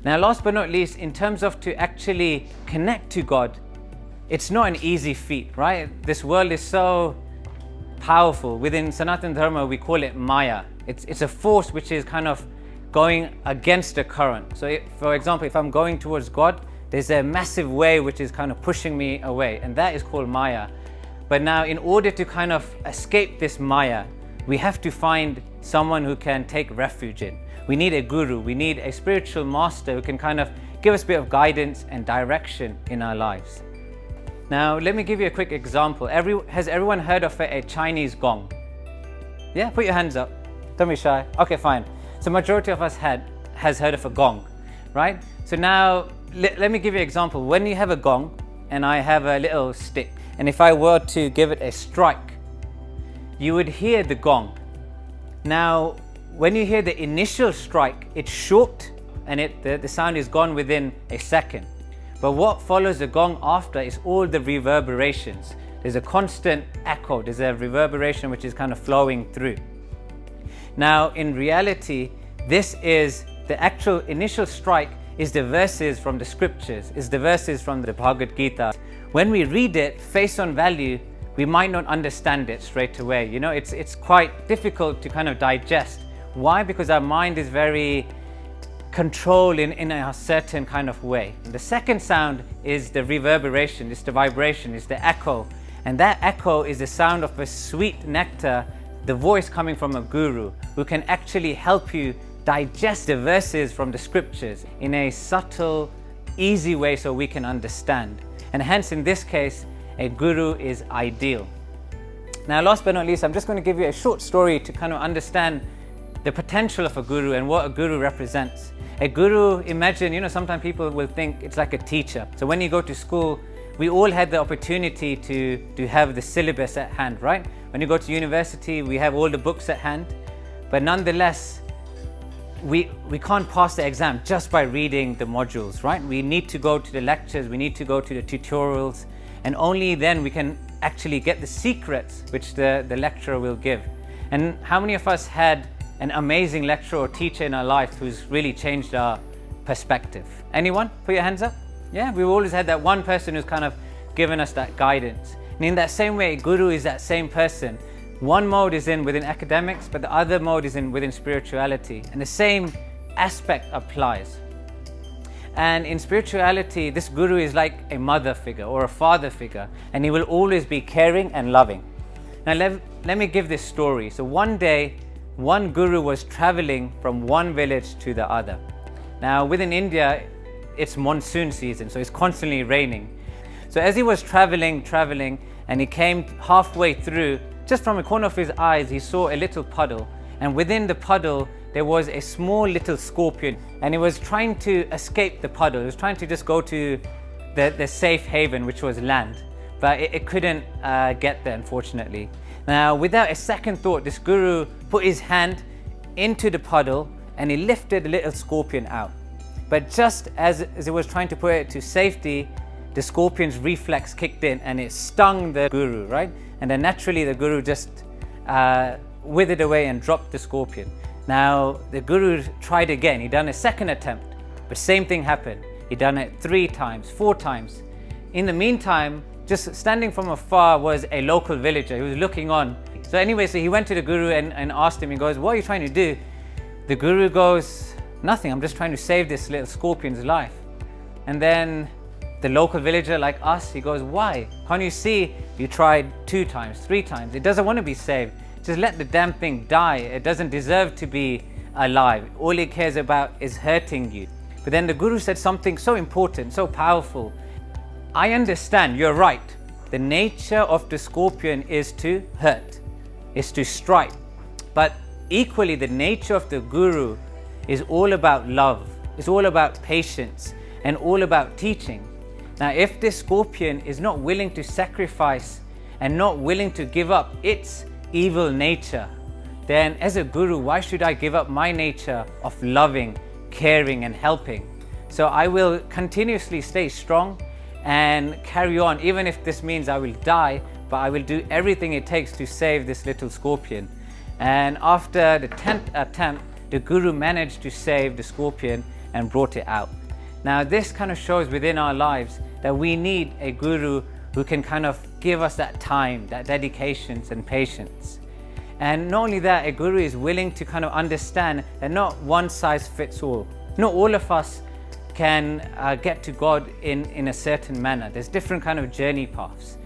Now, last but not least, in terms of to actually connect to God, it's not an easy feat, right? This world is so powerful. Within Sanatana Dharma, we call it Maya. It's a force which is kind of going against the current. So for example, if I'm going towards God, there's a massive wave which is kind of pushing me away, and that is called Maya. But now, in order to kind of escape this Maya, we have to find someone who can take refuge in. We need a guru, we need a spiritual master who can kind of give us a bit of guidance and direction in our lives. Now, let me give you a quick example. Has everyone heard of a Chinese gong? Yeah, put your hands up. Don't be shy. Okay, fine. So majority of us has heard of a gong, right? So now, let me give you an example. When you have a gong and I have a little stick, and if I were to give it a strike, you would hear the gong. Now, when you hear the initial strike, it's short and the sound is gone within a second. But what follows the gong after is all the reverberations. There's a constant echo, there's a reverberation which is kind of flowing through. Now, in reality, this is the actual initial strike is the verses from the scriptures, is the verses from the Bhagavad. When we read it face on value, we might not understand it straight away. You know, it's quite difficult to kind of digest. Why? Because our mind is very controlled in a certain kind of way. The second sound is the reverberation, it's the vibration, it's the echo. And that echo is the sound of a sweet nectar, the voice coming from a guru who can actually help you digest the verses from the scriptures in a subtle, easy way so we can understand. And hence, in this case, a guru is ideal. Now, last but not least, I'm just going to give you a short story to kind of understand the potential of a guru and what a guru represents. A guru, imagine, you know, sometimes people will think it's like a teacher. So when you go to school, we all had the opportunity to have the syllabus at hand, right? When you go to university, we have all the books at hand. But nonetheless, we can't pass the exam just by reading the modules, right? We need to go to the lectures, we need to go to the tutorials, and only then we can actually get the secrets which the lecturer will give. And how many of us had an amazing lecturer or teacher in our life who's really changed our perspective? Anyone? Put your hands up. Yeah, we've always had that one person who's kind of given us that guidance. And in that same way, a guru is that same person. One mode is within academics, but the other mode is within spirituality. And the same aspect applies. And in spirituality, this guru is like a mother figure or a father figure, and he will always be caring and loving. Now let me give this story. So one day, one guru was traveling from one village to the other. Now within India, it's monsoon season, so it's constantly raining. So as he was traveling, and he came halfway through, just from the corner of his eyes, he saw a little puddle. And within the puddle, there was a small little scorpion. And he was trying to escape the puddle. He was trying to just go to the safe haven, which was land. But it couldn't get there, unfortunately. Now, without a second thought, this guru put his hand into the puddle and he lifted the little scorpion out. But just as he was trying to put it to safety, the scorpion's reflex kicked in and it stung the guru, right? And then naturally the guru just withered away and dropped the scorpion. Now the guru tried again. He done a second attempt, but same thing happened. He done it 3 times, 4 times. In the meantime, just standing from afar was a local villager who was looking on. So anyway, so he went to the guru and asked him, he goes, "What are you trying to do?" The guru goes, "Nothing, I'm just trying to save this little scorpion's life." And then the local villager, like us, he goes, "Why? Can't you see you tried 2 times, 3 times? It doesn't want to be saved. Just let the damn thing die. It doesn't deserve to be alive. All it cares about is hurting you." But then the guru said something so important, so powerful. "I understand, you're right. The nature of the scorpion is to hurt, is to strike. But equally, the nature of the guru is all about love, it's all about patience, and all about teaching. Now, if this scorpion is not willing to sacrifice and not willing to give up its evil nature, then as a guru, why should I give up my nature of loving, caring, and helping? So I will continuously stay strong and carry on, even if this means I will die, but I will do everything it takes to save this little scorpion." And after the 10th attempt, the guru managed to save the scorpion, and brought it out. Now this kind of shows within our lives that we need a guru who can kind of give us that time, that dedication and patience. And not only that, a guru is willing to kind of understand that not one size fits all. Not all of us can get to God in a certain manner. There's different kind of journey paths.